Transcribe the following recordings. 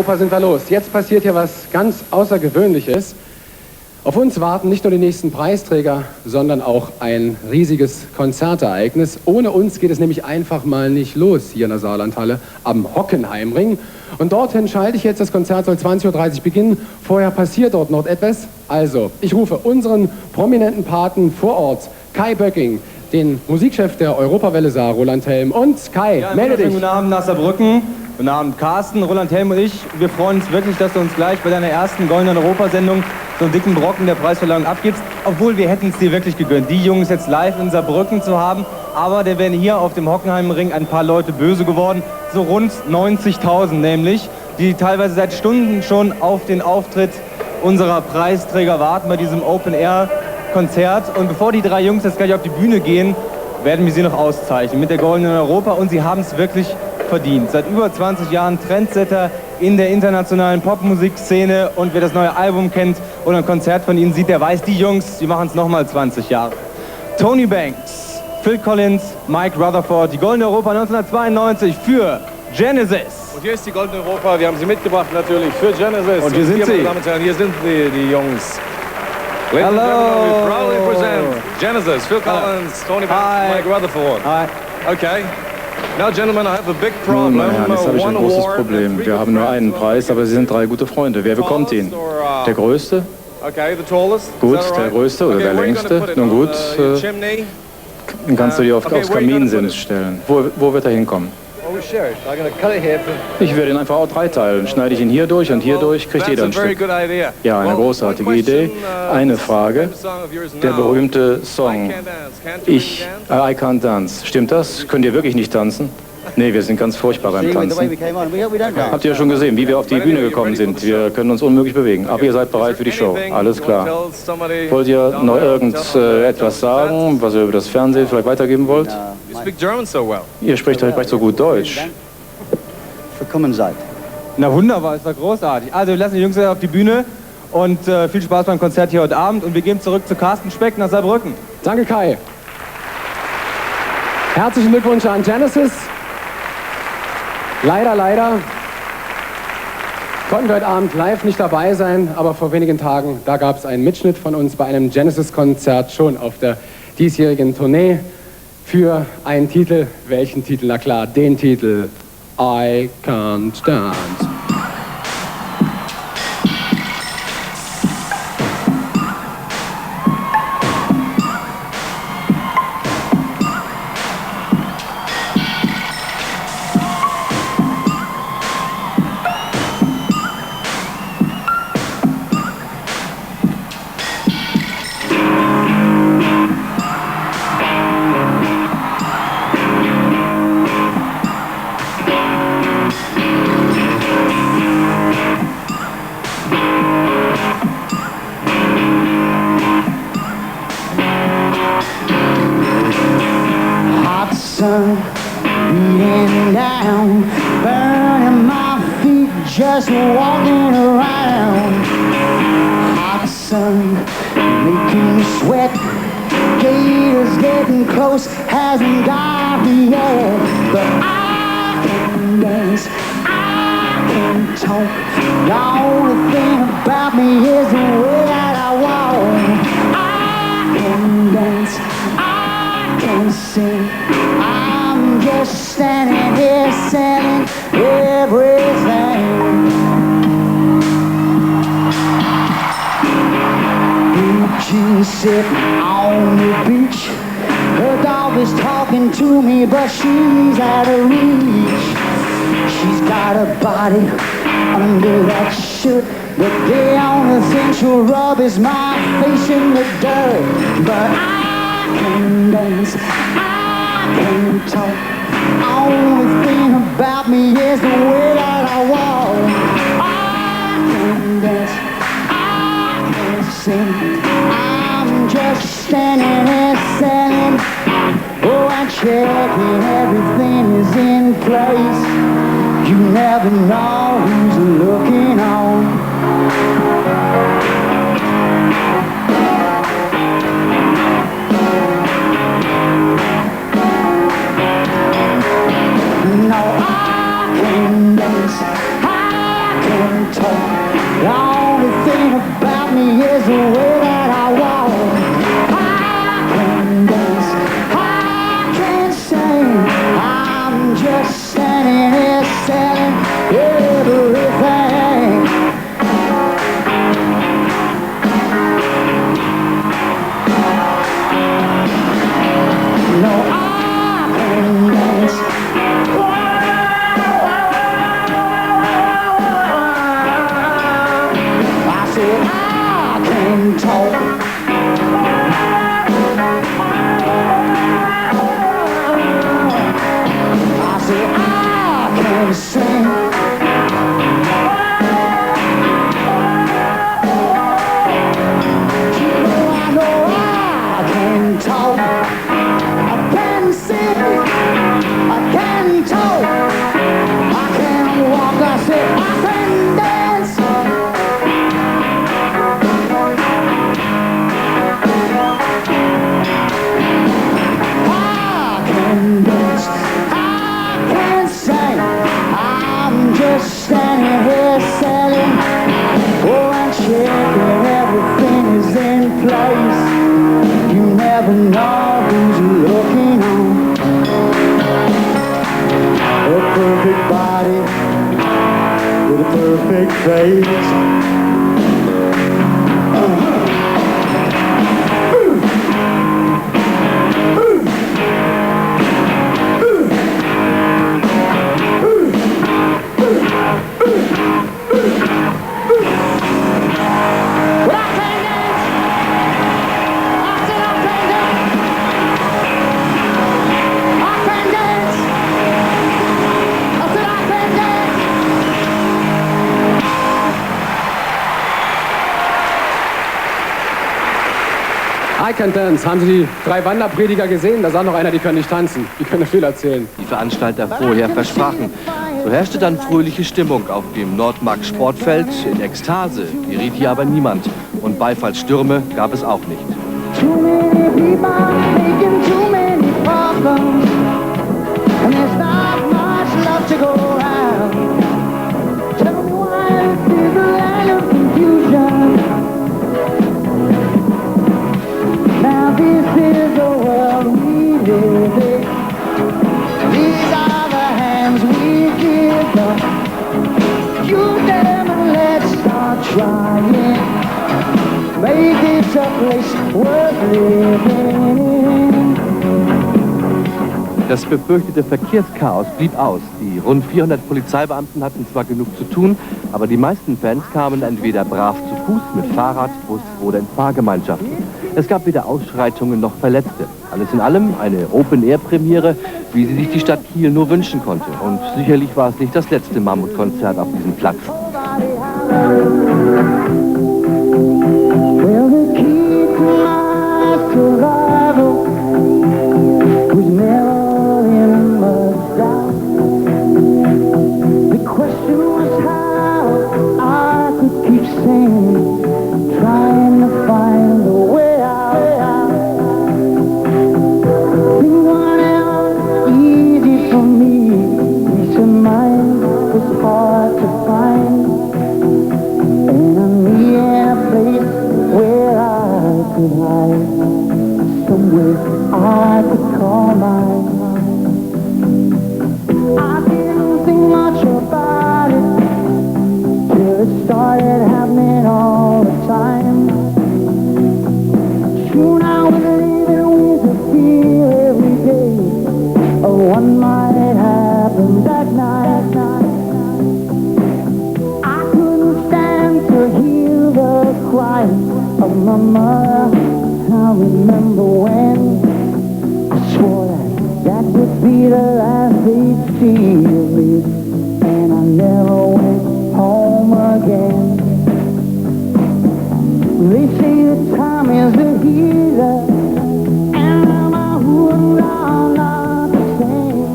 Sind wir los. Jetzt passiert hier was ganz Außergewöhnliches. Auf uns warten nicht nur die nächsten Preisträger, sondern auch ein riesiges Konzertereignis. Ohne uns geht es nämlich einfach mal nicht los hier in der Saarlandhalle am Hockenheimring. Und dorthin schalte ich jetzt. Das Konzert soll 20:30 Uhr beginnen. Vorher passiert dort noch etwas. Also, ich rufe unseren prominenten Paten vor Ort, Kai Böcking, den Musikchef der Europawelle Saar, Roland Helm. Und Kai, melde dich. Guten Abend nach Saarbrücken. Guten Abend, Carsten, Roland Helm und ich. Wir freuen uns wirklich, dass du uns gleich bei deiner ersten Goldenen Europasendung so einen dicken Brocken der Preisverleihung abgibst. Obwohl, wir hätten es dir wirklich gegönnt, die Jungs jetzt live in Saarbrücken zu haben. Aber da wären hier auf dem Hockenheimring ein paar Leute böse geworden. So rund 90.000 nämlich, die teilweise seit Stunden schon auf den Auftritt unserer Preisträger warten bei diesem Open-Air-Konzert. Und bevor die drei Jungs jetzt gleich auf die Bühne gehen, werden wir sie noch auszeichnen mit der Goldenen Europa. Und sie haben es wirklich verdient. Seit über 20 Jahren Trendsetter in der internationalen Popmusikszene, und wer das neue Album kennt oder ein Konzert von ihnen sieht, der weiß, die Jungs, die machen es nochmal 20 Jahre. Tony Banks, Phil Collins, Mike Rutherford, die Goldene Europa 1992 für Genesis. Und hier ist die Goldene Europa, wir haben sie mitgebracht natürlich für Genesis. Und hier sind sie. Meine Damen und Herren, hier sind die Jungs. Ladies and Hello. gentlemen, we proudly present Genesis, Phil Collins, Tony Banks, Mike Rutherford. Hi. Okay. Now, gentlemen, I have a big Nun, problem. meine Herren, jetzt habe ich ein großes Problem. Wir haben nur einen Preis, aber Sie sind drei gute Freunde. Wer bekommt ihn? Der Größte? Okay, the tallest. Gut, Is that der right? Größte oder Okay, der where are you Längste? gonna put it? Nun gut, Your chimney? den kannst du dir aufs where are you gonna Kaminsims put it? stellen. Wo wird er hinkommen? Oh, we share it. I'm going to cut it here. Ich werde ihn einfach auch dreiteilen. Schneide ich ihn hier durch und hier durch, kriegt jeder ein That's a very Stück. good idea. Ja, eine Well, großartige one Idee. question, Eine this Frage. famous song of yours Der now. berühmte Song. I can't dance. Can't you Ich, dance? I can't dance. Stimmt das? Könnt ihr wirklich nicht tanzen? Nee, wir sind ganz furchtbar beim Tanzen. Habt ihr ja schon gesehen, wie wir auf die Bühne gekommen sind. Wir können uns unmöglich bewegen. Aber ihr seid bereit für die Show. Alles klar. Wollt ihr noch irgendetwas sagen, was ihr über das Fernsehen vielleicht weitergeben wollt? You speak German so well. Ihr sprecht recht so gut Deutsch. Willkommen seid. Na wunderbar, es war großartig. Also wir lassen die Jungs auf die Bühne und viel Spaß beim Konzert hier heute Abend. Und wir gehen zurück zu Carsten Speck nach Saarbrücken. Danke, Kai. Herzlichen Glückwunsch an Genesis. Leider konnten wir heute Abend live nicht dabei sein, aber vor wenigen Tagen, da gab es einen Mitschnitt von uns bei einem Genesis-Konzert schon auf der diesjährigen Tournee für einen Titel. Welchen Titel? Na klar, den Titel I Can't Dance. Sun beating down, burning my feet, just walking around. Hot sun making me sweat, gators getting close, hasn't got me yet. But I can dance, I can talk. The only thing about me is the way that I walk. I can dance, I can sing. I'm just standing here selling everything. Blue jeans sitting on the beach. Her dog is talking to me, but she's out of reach. She's got a body under that shirt, but the only thing she'll rub is my face in the dirt. But I can dance, I can talk. Only thing about me is the way that I walk. I can dance, I can sing. I'm just standing here selling. Oh, I'm checking everything is in place. You never know who's looking on. No, I can dance, I can can't talk. The only thing about me is the way that I walk. I can dance, I can sing. I'm just standing here selling everything. No, I can dance. I said I can talk. I said I can sing. I know I can talk. I can sing. I can talk. I can walk. I said I can dance. I can dance. I can sing. I'm just standing here selling. Oh, and checking everything is in place. You never know who's looking on. A perfect body with a perfect face. But I can't dance. I said I can't dance. I can't dance. I said I can't dance. I Can Dance. Haben Sie die 3 Wanderprediger gesehen? Da sah noch einer, die können nicht tanzen. Die können viel erzählen. Die Veranstalter vorher versprachen. So herrschte dann fröhliche Stimmung auf dem Nordmark Sportfeld. In Ekstase geriet hier aber niemand. Und Beifallsstürme gab es auch nicht. Too many people making too many problems, and there's not much love to go around. Tell me why this is a land of confusion. Now this is the world we live in. These are the hands we give up. Use them and let's start trying. Make it a place worth living in. Das befürchtete Verkehrschaos blieb aus. Die rund 400 Polizeibeamten hatten zwar genug zu tun, aber die meisten Fans kamen entweder brav zu Fuß, mit Fahrrad, Bus oder in Fahrgemeinschaften. Es gab weder Ausschreitungen noch Verletzte. Alles in allem eine Open-Air-Premiere, wie sie sich die Stadt Kiel nur wünschen konnte. Und sicherlich war es nicht das letzte Mammutkonzert auf diesem Platz. Well, the key to my survival was never in the doubt. The question was how I could keep singing, trying to find a way out. Things weren't ever easy for me. Peace of mind was hard to find. And I needed a place where I could hide, somewhere I could call mine. I didn't think much about it till it started happening all the time. Soon I was living with the fear every day of what might happen that night. I couldn't stand to hear the cry of my mother. I remember when I swore that would be the last they'd see of me, and I never went home again. They say that time is the healer, and I'm not the same.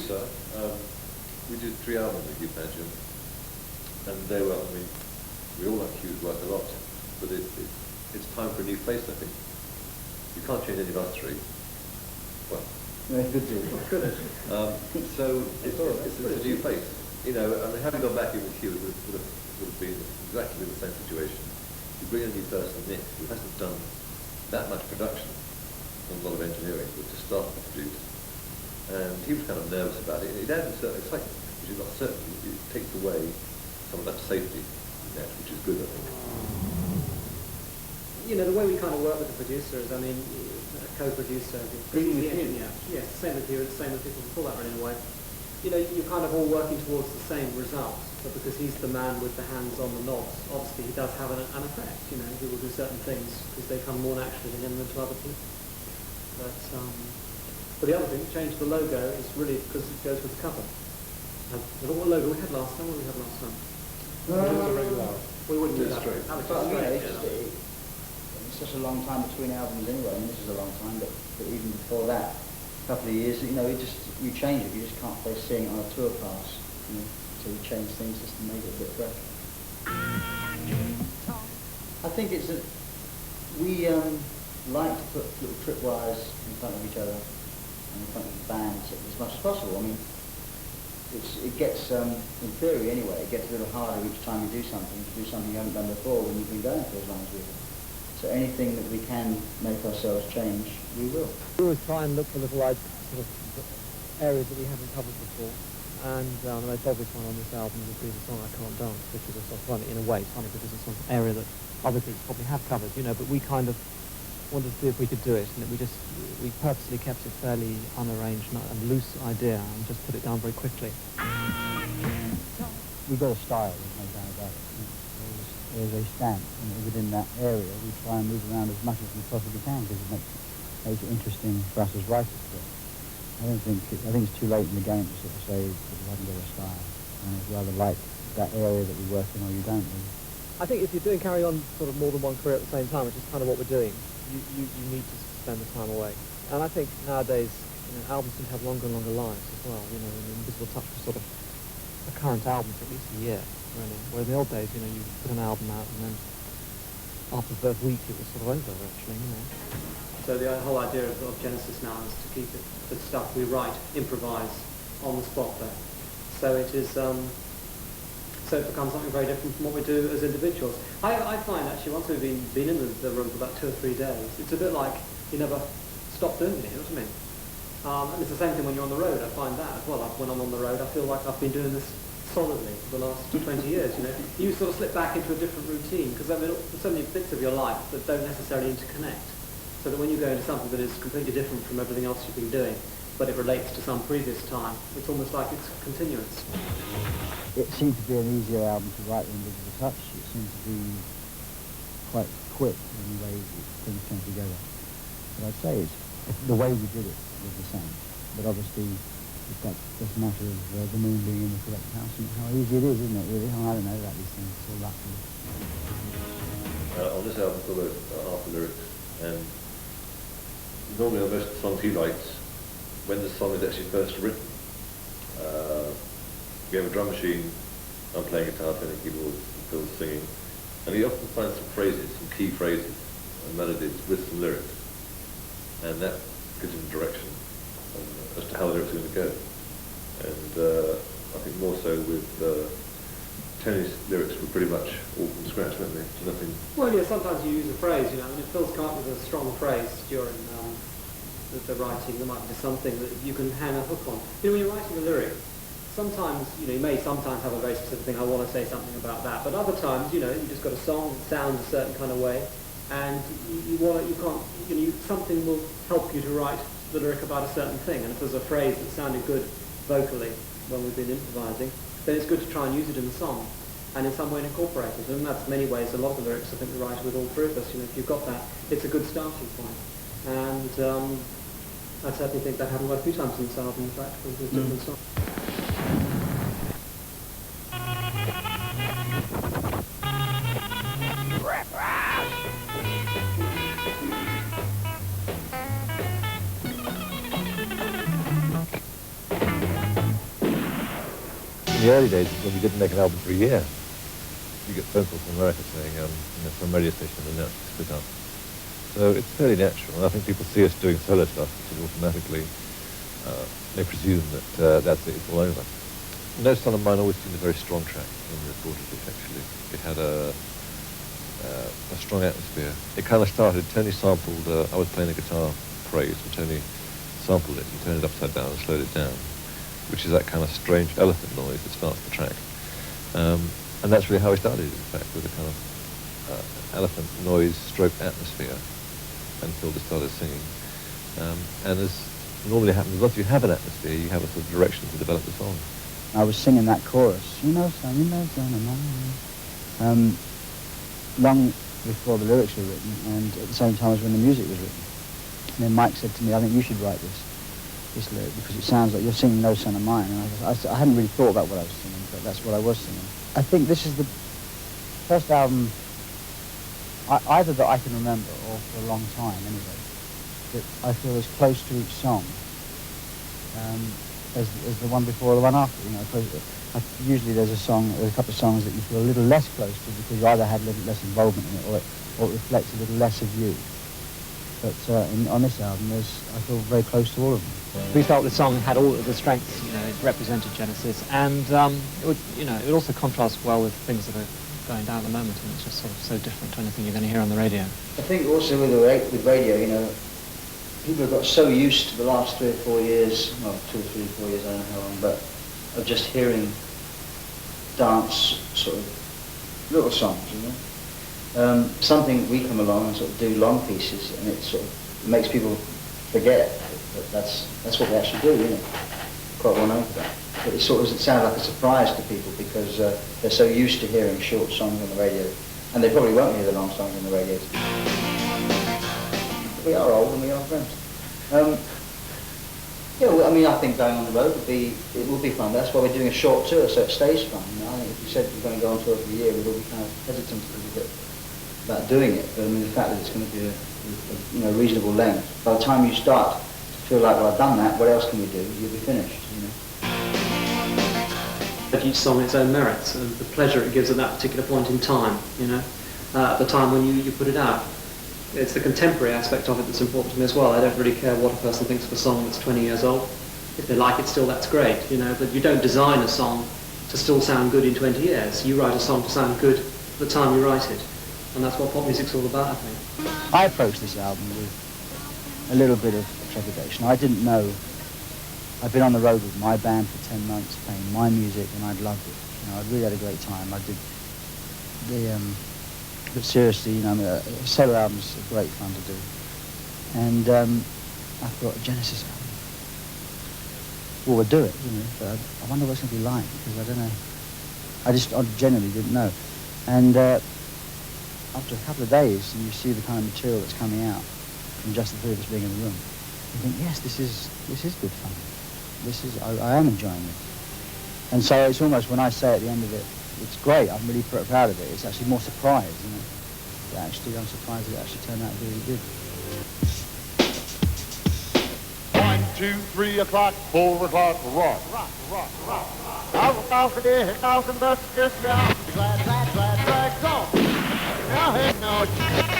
producer, we did 3 albums with Hugh Padgham, and they were, I mean, we all like Hugh's work a lot, but it's time for a new face, I think. You can't change any of us 3. Well, No, good do. so it's a new face. You know, I mean, having gone back in with Hugh would have been exactly the same situation. You bring a new person in who hasn't done that much production and a lot of engineering, but just started to produce. And he was kind of nervous about it. It adds a certain excitement, which is not certain. It takes away some of that safety net, which is good, I think. You know, the way we kind of work with the producer is, I mean, a co-producer. Yeah, same with you, same with people before that, in a way. You know, you're kind of all working towards the same result, but because he's the man with the hands on the knobs, obviously he does have an effect. You know, he will do certain things because they come more naturally to him than to other people. But the other thing, change the logo is really because it goes with the cover. And what logo we had last time? What did we have last time? We wouldn't do that. It's such a long time between albums anyway. I mean, this is a long time, but even before that, a couple of years, you know, you change it. You just can't face seeing it on a tour pass. You know, so you change things just to make it a bit fresh. I think we like to put little tripwires in front of each other and in front of the bands as much as possible. I mean, it gets, in theory anyway, it gets a little harder each time you do something you haven't done before when you've been going for as long as we have. So anything that we can make ourselves change, we will. We always try and look for little sort of areas that we haven't covered before. And the most obvious one on this album would be the song I Can't Dance, which is a sort of funny, in a way, funny because it's an area that obviously you probably have covered, you know, but we kind of wanted to see if we could do it, and we purposely kept it fairly unarranged and loose idea and just put it down very quickly. We've got a style, there's no doubt about it. There's a stamp, and within that area we try and move around as much as we possibly can because it makes it interesting for us as writers. But I think it's too late in the game to sort of say that we haven't got a style. And it's rather like that area that we work in or you don't really. I think if you're doing carry on sort of more than one career at the same time, which is kind of what we're doing, you need to spend the time away. And I think nowadays, you know, albums seem to have longer and longer lives as well. You know, and Invisible Touch was sort of a current album for at least a year, really. Where in the old days, you know, you put an album out and then after the first week it was sort of over, actually, you know. So the whole idea of Genesis now is to keep it, the stuff we write, improvise on the spot there. So it is, so it becomes something very different from what we do as individuals. I find actually once we've been in the room for about 2 or 3 days, it's a bit like you never stop doing it, you know what I mean? And it's the same thing when you're on the road. I find that as well. When I'm on the road, I feel like I've been doing this solidly for the last 20 years. You know, you sort of slip back into a different routine because I mean, there's so many bits of your life that don't necessarily interconnect. So that when you go into something that is completely different from everything else you've been doing, but it relates to some previous time, it's almost like it's continuous. It seemed to be an easier album to write than Invisible Touch. It seemed to be quite quick in the way things came together. But I'd say the way we did it was the same. But obviously, that's just a matter of the moon being in the correct house and how easy it is, isn't it, really? I don't know about these things. It's all that. On this album, there were half the lyrics, and normally on most songs he writes, when the song is actually first written, we have a drum machine, I'm playing guitar, playing keyboards, Phil's singing, and he often finds some phrases, some key phrases and melodies with some lyrics, and that gives him direction as to how the lyrics are going to go. And I think more so with Tony's lyrics were pretty much all from scratch, weren't they? Nothing. Well, yeah, sometimes you use a phrase, you know, I mean, if Phil's come up with a strong phrase during the writing, there might be something that you can hang a hook on. You know, when you're writing a lyric, sometimes, you know, you may sometimes have a very specific thing, I want to say something about that, but other times, you know, you just got a song that sounds a certain kind of way, and something will help you to write the lyric about a certain thing, and if there's a phrase that sounded good vocally when we've been improvising, then it's good to try and use it in the song, and in some way incorporate it, and that's many ways, a lot of the lyrics I think we write with all 3 of us, you know, if you've got that, it's a good starting point, and I certainly think that happened quite a few times in this album, in fact, with different songs. the early days, when we didn't make an album for a year, you get phone calls from America saying, some radio station announced to split up. So it's fairly natural, and I think people see us doing solo stuff, because automatically they presume that that's it, it's all over. No Son of Mine always seemed a very strong track when we recorded it, actually. It had a strong atmosphere. It kind of started, Tony sampled, I was playing the guitar phrase, and Tony sampled it and turned it upside down and slowed it down, which is that kind of strange elephant noise that starts the track. And that's really how we started, in fact, with a kind of elephant noise stroke atmosphere, and Phil just started singing. And as normally happens, once you have an atmosphere, you have a sort of direction to develop the song. I was singing that chorus, you know, son of mine, long before the lyrics were written, and at the same time as when the music was written. And then Mike said to me, I think you should write this lyric, because it sounds like you're singing No Son of Mine. And I hadn't really thought about what I was singing, but that's what I was singing. I think this is the first album, either that I can remember, or for a long time anyway, that I feel is close to each song as the one before or the one after. You know, usually there's a couple of songs that you feel a little less close to because you either had a little less involvement in it, or it reflects a little less of you. But on this album, I feel very close to all of them. We felt the song had all of the strengths, you know, it represented Genesis, and it would also contrast well with things that are going down at the moment, and it's just sort of so different to anything you're going to hear on the radio. I think also with radio, you know, people have got so used to the last 3 or 4 years, well, 2 or 3 or 4 years, I don't know how long, but of just hearing dance sort of little songs, you know. Something we come along and sort of do long pieces, and it sort of makes people forget that that's what we actually do, you know. Quite well known for that. But it sounds like a surprise to people because they're so used to hearing short songs on the radio, and they probably won't hear the long songs on the radio. We are old and we are friends. Yeah, well, I mean, I think going on the road would be fun. That's why we're doing a short tour, so it stays fun. You know? I think if we said we're going to go on tour for a year, we'd all be kind of hesitant a little bit about doing it. But I mean, the fact that it's going to be a reasonable length. By the time you start to feel like, well, I've done that, what else can we do? You'll be finished, you know. Each song its own merits and the pleasure it gives at that particular point in time, you know, at the time when you put it out. It's the contemporary aspect of it that's important to me as well. I don't really care what a person thinks of a song that's 20 years old. If they like it still, that's great, you know, but you don't design a song to still sound good in 20 years. You write a song to sound good at the time you write it. And that's what pop music's all about, I think. I approached this album with a little bit of trepidation. I didn't know. I'd been on the road with my band for 10 months, playing my music, and I'd loved it. You know, I'd really had a great time. I did but seriously, you know, solo albums are great fun to do. And I thought, a Genesis album. Well, we'll do it, you know, but I wonder what it's going to be like, because I don't know. I genuinely didn't know. And after a couple of days, and you see the kind of material that's coming out from just the three of us being in the room, you think, yes, this is good fun. I am enjoying it. And so it's almost, when I say at the end of it, it's great, I'm really proud of it, it's actually more surprise, you know. I'm surprised it actually turned out really good. 1, 2, 3 o'clock, 4 o'clock, rock. Off and in, off and bust this down. Glad, go. Now, hey, no.